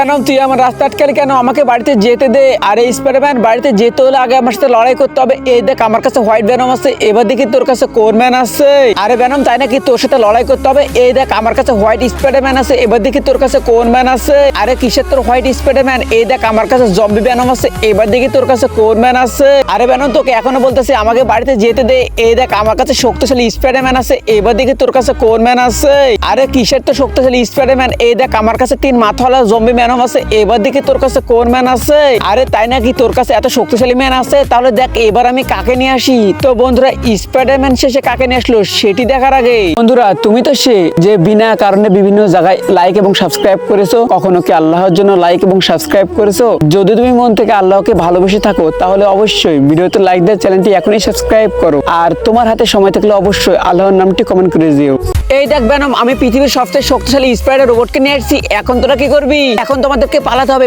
Venom তুই আমার রাস্তা আটকালি কেন? আমাকে বাড়িতে যেতে দে। আরে স্পাইডারম্যান, বাড়িতে যেতে হলে আগে আমার সাথে লড়াই করতে হবে। এই দেখ আমার কাছে হোয়াইট বেনম আছে, এবার দেখি তোর কাছে কোরম্যান আছে। আরে বেনম তাই নাকি, তোর সাথে লড়াই করতে হবে। এই দেখ আমার কাছে হোয়াইট স্পাইডারম্যান আছে, এবার দেখি তোর কাছে কোরম্যান আছে। আরে কিসের তোর হোয়াইট স্পাইডারম্যান? এই দেখ আমার কাছে জম্বি বেনম আছে, এবার দেখি তোর কাছে কোরম্যান আছে। আরে বেনম তোকে এখনো বলতেছি আমাকে বাড়িতে যেতে দে। এই দেখ আমার কাছে শক্তিশালী স্পাইডারম্যান আছে, এবার দেখি তোর কাছে কোরম্যান আছে। আরে কিসের তো শক্তিশালী স্পাইডারম্যান? এই দেখ আমার কাছে 3 মাথাওয়ালা জম্বি ম্যানম আছে, এবার দেখি তোর কাছে কোন ম্যান আছে। আরে তাই নাকি, তোর কাছে এত শক্তিশালী ম্যান আছে? তাহলে দেখ এবার আমি কাকে নিয়ে আসি। তো বন্ধুরা, স্পাইডারম্যান শেষে কাকে নিয়ে আসলো সেটি দেখার আগে বন্ধুরা, তুমি তো সে যে বিনা কারণে বিভিন্ন জায়গায় লাইক এবং সাবস্ক্রাইব করেছো। কখনো কি আল্লাহর জন্য লাইক এবং সাবস্ক্রাইব করেছো? যদি তুমি মন থেকে আল্লাহকে ভালোবেসে থাকো তাহলে অবশ্যই ভিডিওতে লাইক দিয়ে চ্যানেলটি এখনই সাবস্ক্রাইব করো। আর তোমার হাতে সময় থাকলে অবশ্যই আল্লাহর নামটি কমেন্ট করে দিও। এই দেখ বেনম, আমি পৃথিবীর সবচেয়ে শক্তিশালী স্পাইডার রোবটকে নিয়ে আসছি। এখন তোরা কি করবি? এখন তোমাদেরকে পালাতে হবে।